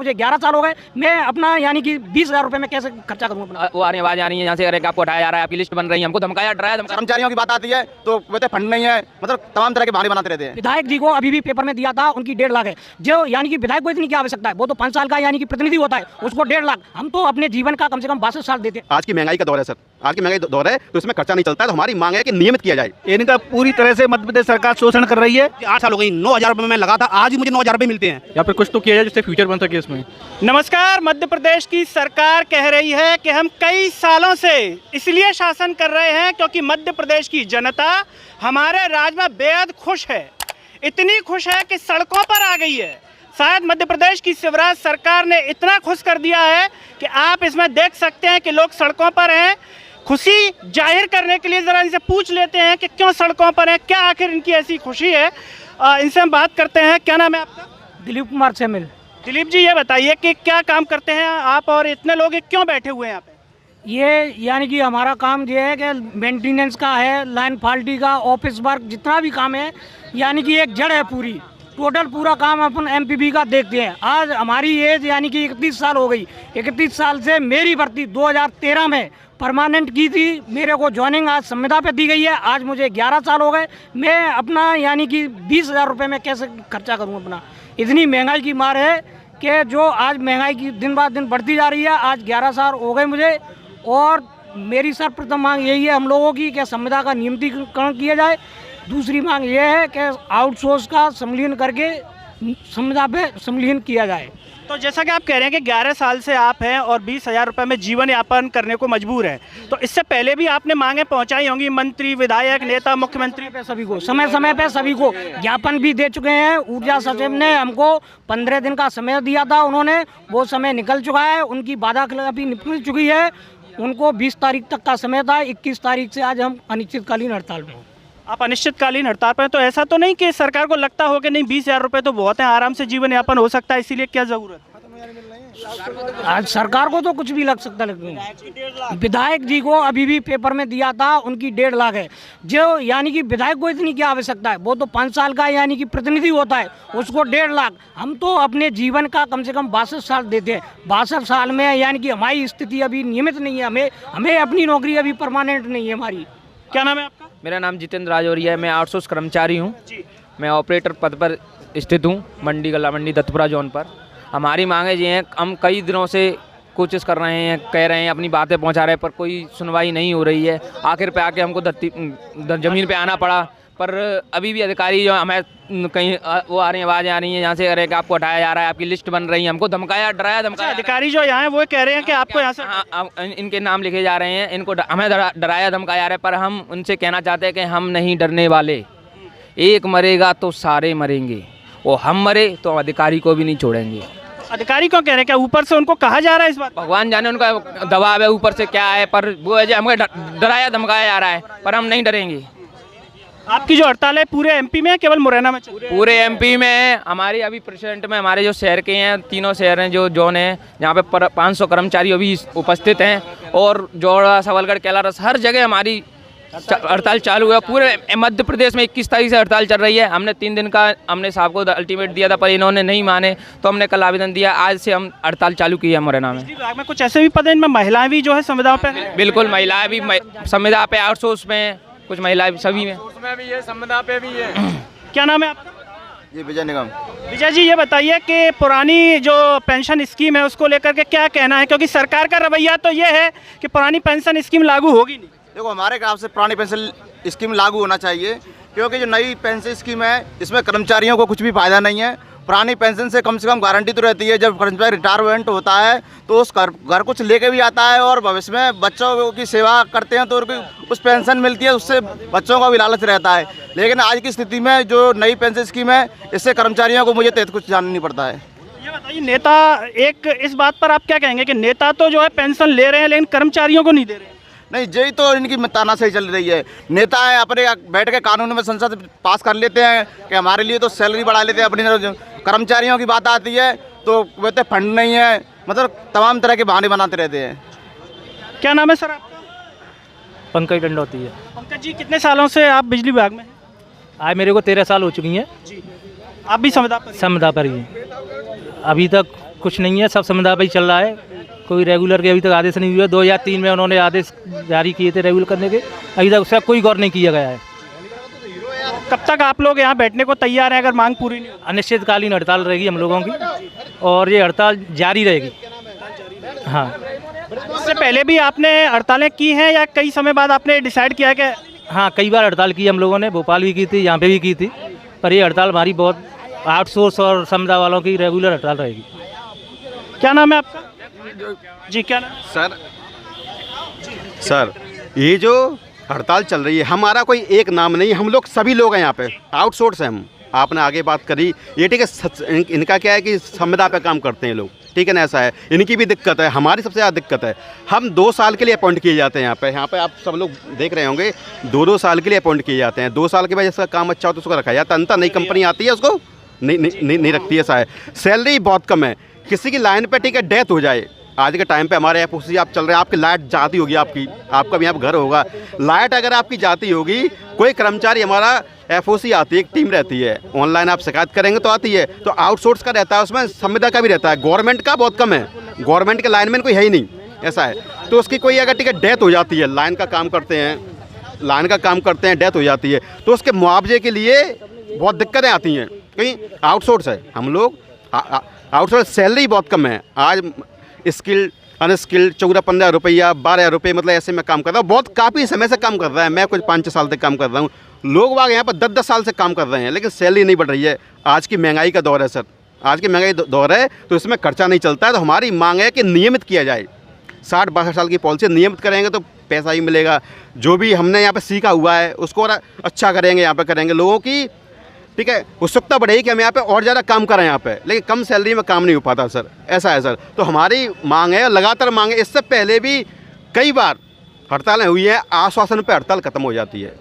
मुझे 11 साल हो गए, मैं अपना यानी कि 20,000 रुपये में कैसे खर्चा करूँ अपना? वो आवाज आ रही है यहाँ से, अरे आपको हटाया जा रहा है, आपकी लिस्ट बन रही है, हमको धमकाया डराया। कर्मचारियों की बात आती है तो कहते फंड नहीं है, मतलब तमाम तरह के बहाने बनाते रहते हैं। विधायक जी को अभी भी पेपर में दिया था, उनकी 1.5 लाख है, जो यानी कि विधायक को इतनी क्या आवश्यकता है, वो तो 5 साल का यानी कि प्रतिनिधि होता है, उसको 1.5 लाख। हम तो अपने जीवन का कम से कम 62 साल देते हैं। आज की महंगाई का दौर है सर, आज की महंगाई दौर है तो इसमें खर्चा नहीं चलता है, तो हमारी मांग है कि नियमित किया जाए। इनका पूरी तरह से मध्य प्रदेश सरकार शोषण कर रही है। 8 साल हो गई, 9,000 रुपये में लगा था, आज ही मुझे 9,000 रुपये मिलते हैं। या फिर कुछ तो किया जाए जिससे फ्यूचर बन सके इसमें। नमस्कार, मध्य प्रदेश की सरकार कह रही है कि हम कई सालों से इसलिए शासन कर रहे हैं क्योंकि मध्य प्रदेश की जनता हमारे राज्य में बेहद खुश है, इतनी खुश है कि सड़कों पर आ गई है। शायद मध्य प्रदेश की शिवराज सरकार ने इतना खुश कर दिया है कि आप इसमें देख सकते हैं कि लोग सड़कों पर हैं। खुशी जाहिर करने के लिए ज़रा इनसे पूछ लेते हैं कि क्यों सड़कों पर हैं, क्या आखिर इनकी ऐसी खुशी है। इनसे हम बात करते हैं। क्या नाम है आपका? दिलीप कुमार सेमिल। दिलीप जी, ये बताइए कि क्या काम करते हैं आप और इतने लोग क्यों बैठे हुए हैं यहाँ पे? ये यानी कि हमारा काम ये है कि मेंटेनेंस का है, लाइन फाल्टी का, ऑफिस वर्क, जितना भी काम है यानी कि एक जड़ है पूरी, टोटल पूरा काम अपन एमपीबी का देखते हैं। आज हमारी एज यानी कि 31 साल हो गई। 31 साल से मेरी भर्ती 2013 में परमानेंट की थी, मेरे को ज्वाइनिंग आज संविदा पे दी गई है। आज मुझे 11 साल हो गए, मैं अपना यानी कि 20,000 रुपये में कैसे खर्चा करूं अपना? इतनी महंगाई की मार है कि जो आज महंगाई की दिन बाद दिन बढ़ती जा रही है। आज 11 साल हो गए मुझे, और मेरी सर्वप्रथम मांग यही है हम लोगों की कि संविदा का नियमितीकरण किया जाए। दूसरी मांग ये है कि आउटसोर्स का संविलियन करके संविदा पे संविलियन किया जाए। तो जैसा कि आप कह रहे हैं कि 11 साल से आप हैं और 20,000 रुपये में जीवन यापन करने को मजबूर हैं, तो इससे पहले भी आपने मांगें पहुंचाई होंगी, मंत्री, विधायक, नेता, मुख्यमंत्री पे सभी को समय पे सभी को ज्ञापन भी दे चुके हैं। ऊर्जा सचिव ने हमको 15 दिन का समय दिया था, उन्होंने वो समय निकल चुका है, उनकी वादा खिलाफी निकल चुकी है। उनको 20 तारीख तक का समय था, 21 तारीख से आज हम अनिश्चितकालीन हड़ताल में। आप अनिश्चितकालीन हड़ताल पर हैं, तो ऐसा तो नहीं कि सरकार को लगता हो कि नहीं 20,000 रुपये तो बहुत हैं, आराम से जीवन यापन हो सकता है, इसीलिए क्या ज़रूरत है? आज सरकार को तो कुछ भी लग सकता है। विधायक जी को अभी भी पेपर में दिया था, उनकी 1.5 लाख है, जो यानी कि विधायक को इतनी क्या आवश्यकता है, वो तो 5 साल का यानी कि प्रतिनिधि होता है, उसको 1.5 लाख। हम तो अपने जीवन का कम से कम 62 साल देते हैं। 62 साल में यानी कि हमारी स्थिति अभी नियमित नहीं है, हमें अपनी नौकरी अभी परमानेंट नहीं है हमारी। क्या नाम है आपका? मेरा नाम जितेंद्र राजौरिया है, मैं आउटसोर्स कर्मचारी हूँ। मैं ऑपरेटर पद पर स्थित हूँ, मंडी गला मंडी दत्तपुरा जोन पर। हमारी मांगे ये हैं, हम कई दिनों से कोशिश कर रहे हैं, कह रहे हैं, अपनी बातें पहुंचा रहे हैं, पर कोई सुनवाई नहीं हो रही है। आखिर पे आके हमको ज़मीन पे आना पड़ा, पर अभी भी अधिकारी जो हमें कहीं वो आ रही हैं, आवाज़ें आ रही हैं यहाँ से, अरे आपको हटाया जा रहा है, आपकी लिस्ट बन रही है, हमको धमकाया डराया। अधिकारी जो यहाँ है वो कह रहे हैं कि आपको यहाँ से इनके नाम लिखे जा रहे हैं, इनको हमें डराया धमकाया जा रहा है, पर हम उनसे कहना चाहते हैं कि हम नहीं डरने वाले। एक मरेगा तो सारे मरेंगे, और हम मरे तो अधिकारी को भी नहीं छोड़ेंगे। अधिकारी क्यों कह रहे हैं? क्या ऊपर से उनको कहा जा रहा है इस बात? भगवान जाने उनका दबाव है ऊपर से क्या है, पर वो है जो हमें डराया धमकाया जा रहा है, पर हम नहीं डरेंगे। आपकी जो हड़ताल है पूरे एमपी में है, केवल मुरैना में? पूरे एमपी में। हमारी अभी प्रेसिडेंट में हमारे जो शहर के हैं, तीनों शहर हैं जो जोन हैं, जहाँ पे 500 कर्मचारी अभी उपस्थित हैं, और जोड़ा, सबलगढ़, कैलारस, हर जगह हमारी हड़ताल चालू है। पूरे मध्य प्रदेश में 21 तारीख से हड़ताल चल रही है। हमने 3 दिन का हमने साहब को अल्टीमेट दिया था, पर इन्होंने नहीं माने, तो हमने कल आवेदन दिया। आज से हम हड़ताल चालू की है मुरैना में। विभाग में कुछ ऐसे भी पद हैं इनमें महिलाएं भी जो है संविदा पे हैं? बिल्कुल, महिलाएं भी संविदा पे, आउटसोर्स में, कुछ महिलाएं सभी में भी है, संविदा पे भी है। क्या नाम है आपका? जी विजय निगम। विजय जी, ये बताइए कि पुरानी जो पेंशन स्कीम है उसको लेकर के क्या कहना है, क्योंकि सरकार का रवैया तो ये है कि पुरानी पेंशन स्कीम लागू होगी नहीं। देखो, हमारे ख्याल से पुरानी पेंशन स्कीम लागू होना चाहिए, क्योंकि जो नई पेंशन स्कीम है इसमें कर्मचारियों को कुछ भी फायदा नहीं है। पुरानी पेंशन से कम गारंटी तो रहती है, जब कर्मचारी रिटायरमेंट होता है तो उस घर कुछ लेके भी आता है, और भविष्य में बच्चों की सेवा करते हैं तो उस पेंशन मिलती है, उससे बच्चों का भी लालच रहता है। लेकिन आज की स्थिति में जो नई पेंशन स्कीम है, इससे कर्मचारियों को मुझे तो कुछ जानना नहीं पड़ता है। ये बताइए, नेता एक इस बात पर आप क्या कहेंगे कि नेता तो जो है पेंशन ले रहे हैं लेकिन कर्मचारियों को नहीं दे रहे हैं? नहीं, यही तो इनकी तानाशाही चल रही है। नेता है अपने बैठ के कानून में संसद पास कर लेते हैं कि हमारे लिए तो सैलरी बढ़ा लेते हैं अपनी। कर्मचारियों की बात आती है तो कहते फंड नहीं है, मतलब तमाम तरह के बहाने बनाते रहते हैं। क्या नाम है सर आपका? पंकज डंडौती है। पंकज जी, कितने सालों से आप बिजली विभाग में हैं? आज मेरे को 13 साल हो चुकी हैं। जी, आप भी संविदा पर? संविदा पर ही। अभी तक कुछ नहीं है, सब संविदा पे ही चल रहा है। कोई रेगुलर के अभी तक आदेश नहीं हुआ। 2003 में उन्होंने आदेश जारी किए थे रेगुलर करने के, अभी तक उसका कोई गौर नहीं किया गया है। कब तक आप लोग यहाँ बैठने को तैयार हैं अगर मांग पूरी नहीं होती? अनिश्चितकालीन हड़ताल रहेगी हम लोगों की, और ये हड़ताल जारी रहेगी। हाँ, इससे पहले भी आपने हड़तालें की हैं या कई समय बाद आपने डिसाइड किया कि हाँ, कई बार हड़ताल की हम लोगों ने, भोपाल भी की थी, यहाँ पे भी की थी, पर ये हड़ताल हमारी बहुत आउटसोर्स और संविदा वालों की रेगुलर हड़ताल रहेगी। क्या नाम है आपका? जी, क्या नाम? सर ये जो हड़ताल चल रही है, हमारा कोई एक नाम नहीं, हम लोग सभी लोग हैं यहाँ पे, आउटसोर्स हैं हम। आपने आगे बात करी, ये ठीक है, इनका क्या है कि संविदा पे काम करते हैं लोग, ठीक है ना, ऐसा है, इनकी भी दिक्कत है, हमारी सबसे ज़्यादा दिक्कत है। हम 2 साल के लिए अपॉइंट किए जाते हैं यहाँ पे आप सब लोग देख रहे होंगे, 2-2 साल के लिए अपॉइंट किए जाते हैं। 2 साल के बाद जिसका काम अच्छा हो तो उसको रखा जाता है, अंतर नई कंपनी आती है उसको नहीं रखती है, ऐसा है। सैलरी बहुत कम है, किसी की लाइन पे ठीक है डेथ हो जाए, आज के टाइम पे हमारे FOC आप चल रहे हैं, आपकी लाइट जाती होगी, आपका भी यहाँ घर होगा, लाइट अगर आपकी जाती होगी, कोई कर्मचारी हमारा FOC आती है, एक टीम रहती है, ऑनलाइन आप शिकायत करेंगे तो आती है, तो आउटसोर्स का रहता है, उसमें संविदा का भी रहता है, गवर्नमेंट का बहुत कम है, गवर्नमेंट के लाइनमैन कोई है ही नहीं, ऐसा है। तो उसकी कोई अगर ठीक है डेथ हो जाती है, लाइन का काम करते हैं, डेथ हो जाती है, तो उसके मुआवजे के लिए बहुत दिक्कतें आती हैं, कहीं आउटसोर्स है, हम लोग आउटसोर्स, सैलरी बहुत कम है। आज स्किल्ड अनस्किल्ड 14-15 रुपया 12 रुपये, मतलब ऐसे में काम कर रहा हूँ, बहुत काफ़ी समय से काम कर रहा है, मैं कुछ 5-6 साल तक काम कर रहा हूँ, लोग वाग यहाँ पर 10-10 साल से काम कर रहे हैं, लेकिन सैलरी नहीं बढ़ रही है। आज की महंगाई का दौर है सर, आज की महंगाई दौर है, तो इसमें खर्चा नहीं चलता है, तो हमारी मांग है कि नियमित किया जाए। 60-62 साल की पॉलिसी नियमित करेंगे तो पैसा ही मिलेगा, जो भी हमने यहाँ पर सीखा हुआ है उसको और अच्छा करेंगे, यहाँ पर करेंगे, लोगों की ठीक है उत्सुकता बढ़ेगी कि हम यहाँ पे और ज़्यादा काम करें यहाँ पे, लेकिन कम सैलरी में काम नहीं हो पाता सर, ऐसा है सर। तो हमारी मांग है, लगातार मांग है, इससे पहले भी कई बार हड़तालें हुई हैं, आश्वासन पे हड़ताल खत्म हो जाती है,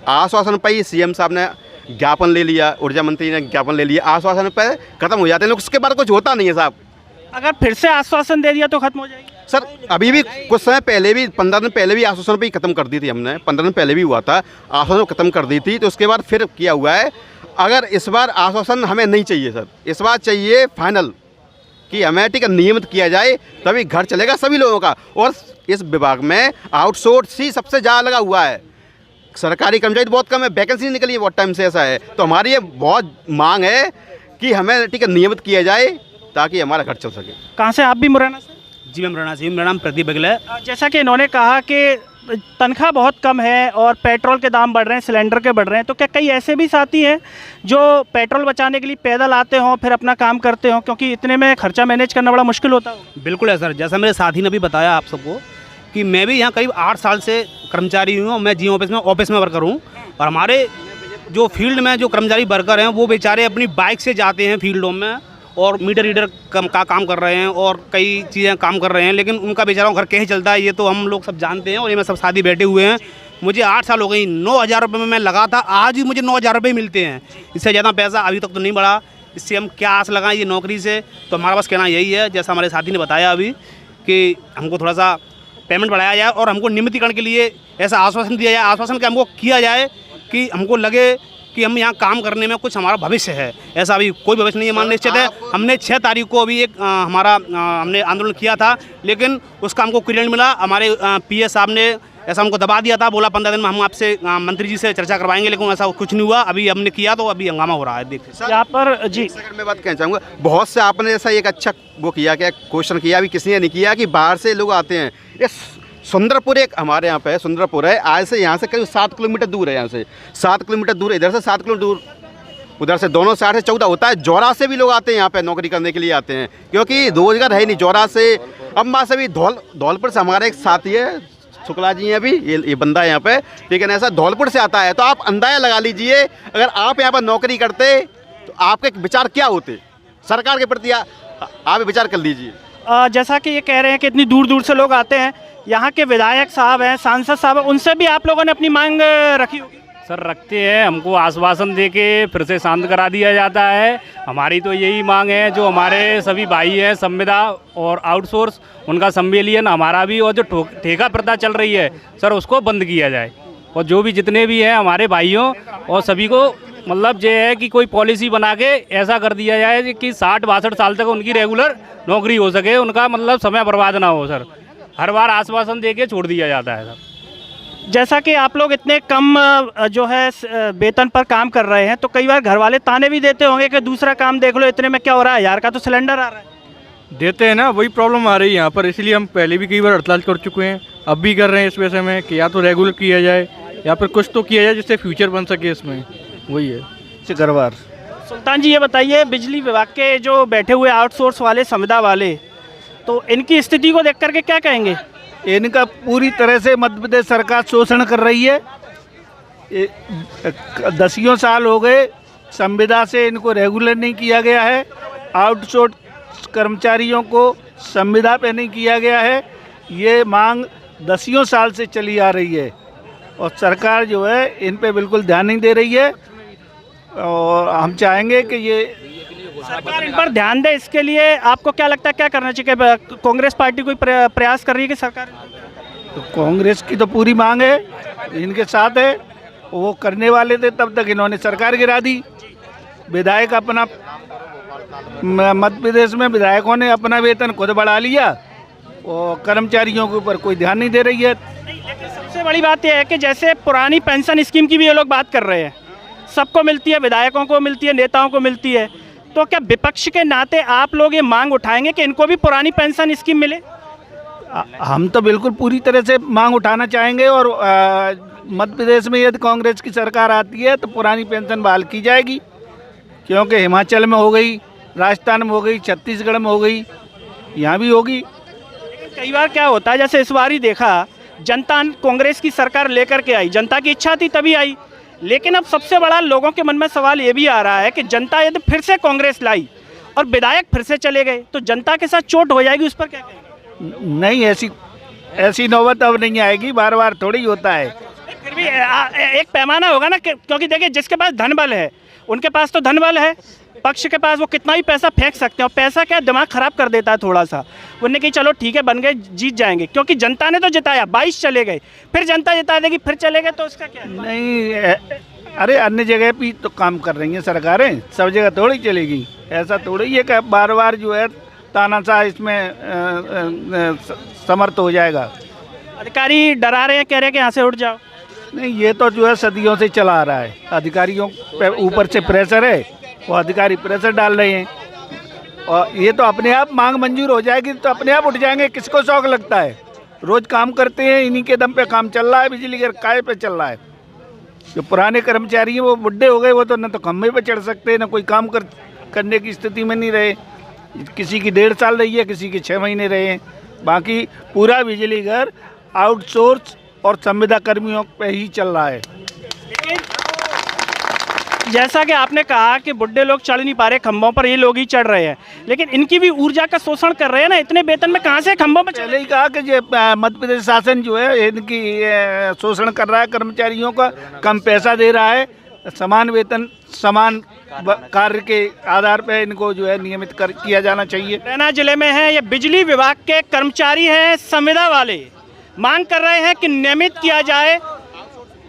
आश्वासन पर ही CM साहब ने ज्ञापन ले लिया, ऊर्जा मंत्री ने ज्ञापन ले लिया, आश्वासन पे खत्म हो जाते हैं, लेकिन उसके बाद कुछ होता नहीं है साहब। अगर फिर से आश्वासन दे दिया तो खत्म हो जाएगी? सर अभी भी कुछ समय पहले भी 15 दिन पहले भी आश्वासन पे ही खत्म कर दी थी हमने, 15 दिन पहले भी हुआ था, आश्वासन खत्म कर दी थी, तो उसके बाद फिर किया हुआ है। अगर इस बार आश्वासन हमें नहीं चाहिए सर, इस बार चाहिए फाइनल कि हमें ठीक है नियमित किया जाए, तभी घर चलेगा सभी लोगों का। और इस विभाग में आउटसोर्स ही सबसे ज़्यादा लगा हुआ है, सरकारी कर्मचारी बहुत कम है, वैकेंसी निकली है बहुत टाइम से, ऐसा है। तो हमारी ये बहुत मांग है कि हमें ठीक है नियमित किया जाए ताकि हमारा घर चल सके। कहाँ से आप भी मुरैना से? जी मैं मुरैना से, मेरा नाम प्रदीप बघेल है। जैसा कि इन्होंने कहा कि तनख्वाह बहुत कम है और पेट्रोल के दाम बढ़ रहे हैं, सिलेंडर के बढ़ रहे हैं, तो क्या कई ऐसे भी साथी हैं जो पेट्रोल बचाने के लिए पैदल आते हों फिर अपना काम करते हों, क्योंकि इतने में खर्चा मैनेज करना बड़ा मुश्किल होता है? बिल्कुल है सर, जैसा मेरे साथी ने भी बताया आप सबको कि मैं भी यहाँ करीब 8 साल से कर्मचारी हूँ, मैं जियो ऑफिस में वर्कर हूँ, और हमारे जो फील्ड में जो कर्मचारी वर्कर हैं वो बेचारे अपनी बाइक से जाते हैं फील्डों में और मीटर रीडर का काम कर रहे हैं और कई चीज़ें काम कर रहे हैं, लेकिन उनका बेचारा घर कैसे चलता है ये तो हम लोग सब जानते हैं। और ये मैं सब साथी बैठे हुए हैं, मुझे 8 साल हो गई, 9,000 रुपये में मैं लगा था, आज भी मुझे 9,000 रुपये मिलते हैं, इससे ज़्यादा पैसा अभी तक तो नहीं बढ़ा। इससे हम क्या आस लगाएं ये नौकरी से? तो हमारा बस कहना यही है, जैसा हमारे साथी ने बताया अभी, कि हमको थोड़ा सा पेमेंट बढ़ाया जाए और हमको नियमितीकरण के लिए ऐसा आश्वासन दिया जाए, आश्वासन का हमको किया जाए कि हमको लगे कि हम यहाँ काम करने में कुछ हमारा भविष्य है। ऐसा अभी कोई भविष्य नहीं है, मान निश्चित है। हमने 6 तारीख को अभी एक हमने आंदोलन किया था, लेकिन उसका हमको क्लियर मिला। हमारे PS साहब ने ऐसा हमको दबा दिया था, बोला 15 दिन में हम आपसे मंत्री जी से चर्चा करवाएंगे, लेकिन ऐसा कुछ नहीं हुआ। अभी हमने किया तो अभी हंगामा हो रहा है। देखिए यहाँ पर जी मैं बात कहना चाहूँगा, बहुत से आपने ऐसा एक अच्छा वो किया, क्या क्वेश्चन किया, अभी किसी ने नहीं किया कि बाहर से लोग आते हैं। ये सुंदरपुर एक हमारे यहाँ पे सुंदरपुर है, आज से यहाँ से करीब 7 किलोमीटर दूर है, यहाँ से 7 किलोमीटर दूर, इधर से 7 किलोमीटर दूर, उधर से दोनों साइड से 14 होता है। जौरा से भी लोग आते हैं यहाँ पे नौकरी करने के लिए आते हैं, क्योंकि रोजगार है नहीं। जौरा से अम्बा से भी धौलपुर से हमारा एक साथी है, शुक्ला जी हैं अभी, ये बंदा है यहाँ पे, ठीक है ना, ऐसा धौलपुर से आता है। तो आप अंदाजा लगा लीजिए, अगर आप यहाँ पर नौकरी करते तो आपके विचार क्या होते, सरकार के प्रति आप विचार कर लीजिए। जैसा कि ये कह रहे हैं कि इतनी दूर दूर से लोग आते हैं, यहाँ के विधायक साहब हैं, सांसद साहब हैं, उनसे भी आप लोगों ने अपनी मांग रखी होगी? सर रखते हैं, हमको आश्वासन देके फिर से शांत करा दिया जाता है। हमारी तो यही मांग है, जो हमारे सभी भाई हैं संविदा और आउटसोर्स, उनका संविलियन हमारा भी, और जो ठेका प्रथा चल रही है सर उसको बंद किया जाए, और जो भी जितने भी हैं हमारे भाइयों और सभी को मतलब ये है कि कोई पॉलिसी बना के ऐसा कर दिया जाए कि 60-62 साल तक उनकी रेगुलर नौकरी हो सके, उनका मतलब समय बर्बाद ना हो सर। हर बार आश्वासन दे के छोड़ दिया जाता है सर। जैसा कि आप लोग इतने कम जो है वेतन पर काम कर रहे हैं, तो कई बार घर वाले ताने भी देते होंगे कि दूसरा काम देख लो, इतने में क्या हो रहा है, यार का तो सिलेंडर आ रहा है। देते हैं ना, वही प्रॉब्लम आ रही है यहाँ पर। इसलिए हम पहले भी कई बार हड़ताल कर चुके हैं, अब भी कर रहे हैं इस विषय में कि या तो रेगुलर किया जाए या फिर कुछ तो किया जाए जिससे फ्यूचर बन सके इसमें। वही है सिकरवार। सुल्तान जी, ये बताइए, बिजली विभाग के जो बैठे हुए आउटसोर्स वाले, संविदा वाले, तो इनकी स्थिति को देख करके क्या कहेंगे? इनका पूरी तरह से मध्य प्रदेश सरकार शोषण कर रही है। 10 साल हो गए, संविदा से इनको रेगुलर नहीं किया गया है, आउटसोर्स कर्मचारियों को संविदा पे नहीं किया गया है। ये मांग 10 साल से चली आ रही है और सरकार जो है इन पे बिल्कुल ध्यान नहीं दे रही है। और हम चाहेंगे कि ये सरकार इन पर ध्यान दे। इसके लिए आपको क्या लगता है, क्या करना चाहिए? कांग्रेस पार्टी कोई प्रयास कर रही है कि सरकार? तो कांग्रेस की तो पूरी मांग है, इनके साथ है। वो करने वाले थे, तब तक इन्होंने सरकार गिरा दी। विधायक अपना, मध्य प्रदेश में विधायकों ने अपना वेतन खुद बढ़ा लिया और कर्मचारियों के ऊपर कोई ध्यान नहीं दे रही है। लेकिन सबसे बड़ी बात यह है कि जैसे पुरानी पेंशन स्कीम की भी ये लोग बात कर रहे हैं, सबको मिलती है, विधायकों को मिलती है, नेताओं को मिलती है, तो क्या विपक्ष के नाते आप लोग ये मांग उठाएंगे कि इनको भी पुरानी पेंशन स्कीम मिले? हम तो बिल्कुल पूरी तरह से मांग उठाना चाहेंगे और मध्य प्रदेश में यदि कांग्रेस की सरकार आती है तो पुरानी पेंशन बहाल की जाएगी, क्योंकि हिमाचल में हो गई, राजस्थान में हो गई, छत्तीसगढ़ में हो गई, यहाँ भी होगी। कई बार क्या होता है, जैसे इस बार ही देखा, जनता कांग्रेस की सरकार लेकर के आई, जनता की इच्छा थी तभी आई, लेकिन अब सबसे बड़ा लोगों के मन में सवाल ये भी आ रहा है कि जनता यदि फिर से कांग्रेस लाई और विधायक फिर से चले गए तो जनता के साथ चोट हो जाएगी, उस पर क्या कहेंगे? नहीं, ऐसी नौबत अब नहीं आएगी, बार बार थोड़ी होता है। फिर भी एक पैमाना होगा ना, क्योंकि देखिए जिसके पास धन बल है उनके पास तो धन बल है, पक्ष के पास वो कितना ही पैसा फेंक सकते हैं, और पैसा क्या दिमाग खराब कर देता है थोड़ा सा। उन्होंने कही चलो ठीक है, बन गए, जीत जाएंगे, क्योंकि जनता ने तो जिताया, 22 चले गए, फिर जनता जिता देगी, फिर चले गए, तो उसका क्या? नहीं, अरे अन्य जगह भी तो काम कर रही हैं सरकारें, सब जगह थोड़ी चलेगी। ऐसा थोड़ी है कि बार बार जो है तानाशाह इसमें समर्थ हो जाएगा। अधिकारी डरा रहे हैं, कह रहे हैं कि यहाँ से उठ जाओ। नहीं, ये तो जो है सदियों से चला आ रहा है, अधिकारियों पे ऊपर से प्रेशर है, वो अधिकारी प्रेशर डाल रहे हैं, और ये तो अपने आप मांग मंजूर हो जाएगी तो अपने आप उठ जाएंगे। किसको शौक लगता है? रोज काम करते हैं, इन्हीं के दम पे काम चल रहा है, बिजली के काय पे चल रहा है। जो पुराने कर्मचारी हैं वो बुढ़े हो गए, वो तो न तो खम्भे पे चढ़ सकते, न कोई काम करने की स्थिति में नहीं रहे। किसी की 1.5 साल रही है, किसी की 6 महीने रहे हैं। बाकी पूरा बिजली घर आउटसोर्स और संविदा कर्मियों पे ही चल रहा है। जैसा कि आपने कहा कि बुढ़े लोग चढ़ नहीं पा रहे खंभों पर, ये लोग ही चढ़ रहे हैं, लेकिन इनकी भी ऊर्जा का शोषण कर रहे हैं ना, इतने वेतन में कहाँ से खंभों पर? पहले ही कहा कि ये मध्य प्रदेश शासन जो है इनकी शोषण कर रहा है, कर्मचारियों का कम पैसा दे रहा है, समान वेतन समान कार्य के आधार पर इनको जो है नियमित किया जाना चाहिए। मुरैना जिले में है, ये बिजली विभाग के कर्मचारी हैं, संविदा वाले, मांग कर रहे हैं कि नियमित किया जाए।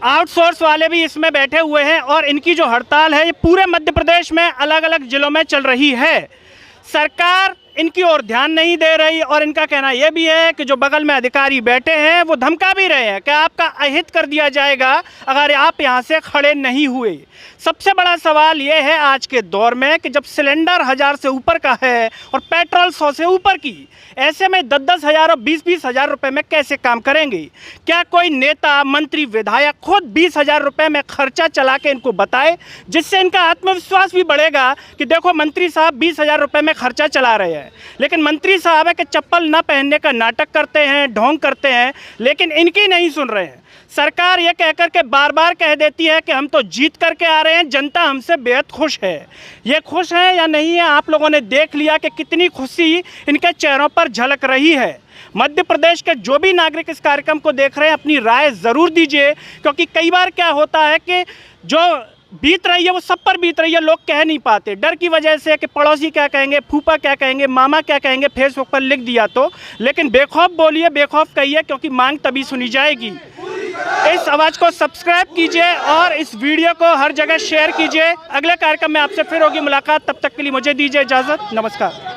आउटसोर्स वाले भी इसमें बैठे हुए हैं और इनकी जो हड़ताल है ये पूरे मध्य प्रदेश में अलग अलग जिलों में चल रही है। सरकार इनकी ओर ध्यान नहीं दे रही और इनका कहना यह भी है कि जो बगल में अधिकारी बैठे हैं वो धमका भी रहे हैं कि आपका अहित कर दिया जाएगा अगर आप यहाँ से खड़े नहीं हुए। सबसे बड़ा सवाल ये है आज के दौर में कि जब सिलेंडर 1000 से ऊपर का है और पेट्रोल 100 से ऊपर की, ऐसे में 10-10 हज़ार और 20-20 हज़ार रुपये में कैसे काम करेंगे? क्या कोई नेता, मंत्री, विधायक खुद 20 हज़ार रुपये में खर्चा चला के इनको बताए, जिससे इनका आत्मविश्वास भी बढ़ेगा कि देखो मंत्री साहब 20 हज़ार रुपये में खर्चा चला रहे हैं। लेकिन मंत्री साहब है कि चप्पल न पहनने का नाटक करते हैं, ढोंग करते हैं, लेकिन इनकी नहीं सुन रहे हैं। सरकार ये कह कर के बार बार कह देती है कि हम तो जीत करके आ रहे हैं, जनता हमसे बेहद खुश है। ये खुश है या नहीं है, आप लोगों ने देख लिया कि कितनी खुशी इनके चेहरों पर झलक रही है। मध्य प्रदेश के जो भी नागरिक इस कार्यक्रम को देख रहे हैं अपनी राय ज़रूर दीजिए, क्योंकि कई बार क्या होता है कि जो बीत रही है वो सब पर बीत रही है, लोग कह नहीं पाते डर की वजह से कि पड़ोसी क्या कहेंगे, फूफा क्या कहेंगे, मामा क्या कहेंगे, फेसबुक पर लिख दिया तो। लेकिन बेखौफ बोलिए, बेखौफ कहिए, क्योंकि मांग तभी सुनी जाएगी। इस आवाज़ को सब्सक्राइब कीजिए और इस वीडियो को हर जगह शेयर कीजिए। अगले कार्यक्रम में आपसे फिर होगी मुलाकात, तब तक के लिए मुझे दीजिए इजाज़त। नमस्कार।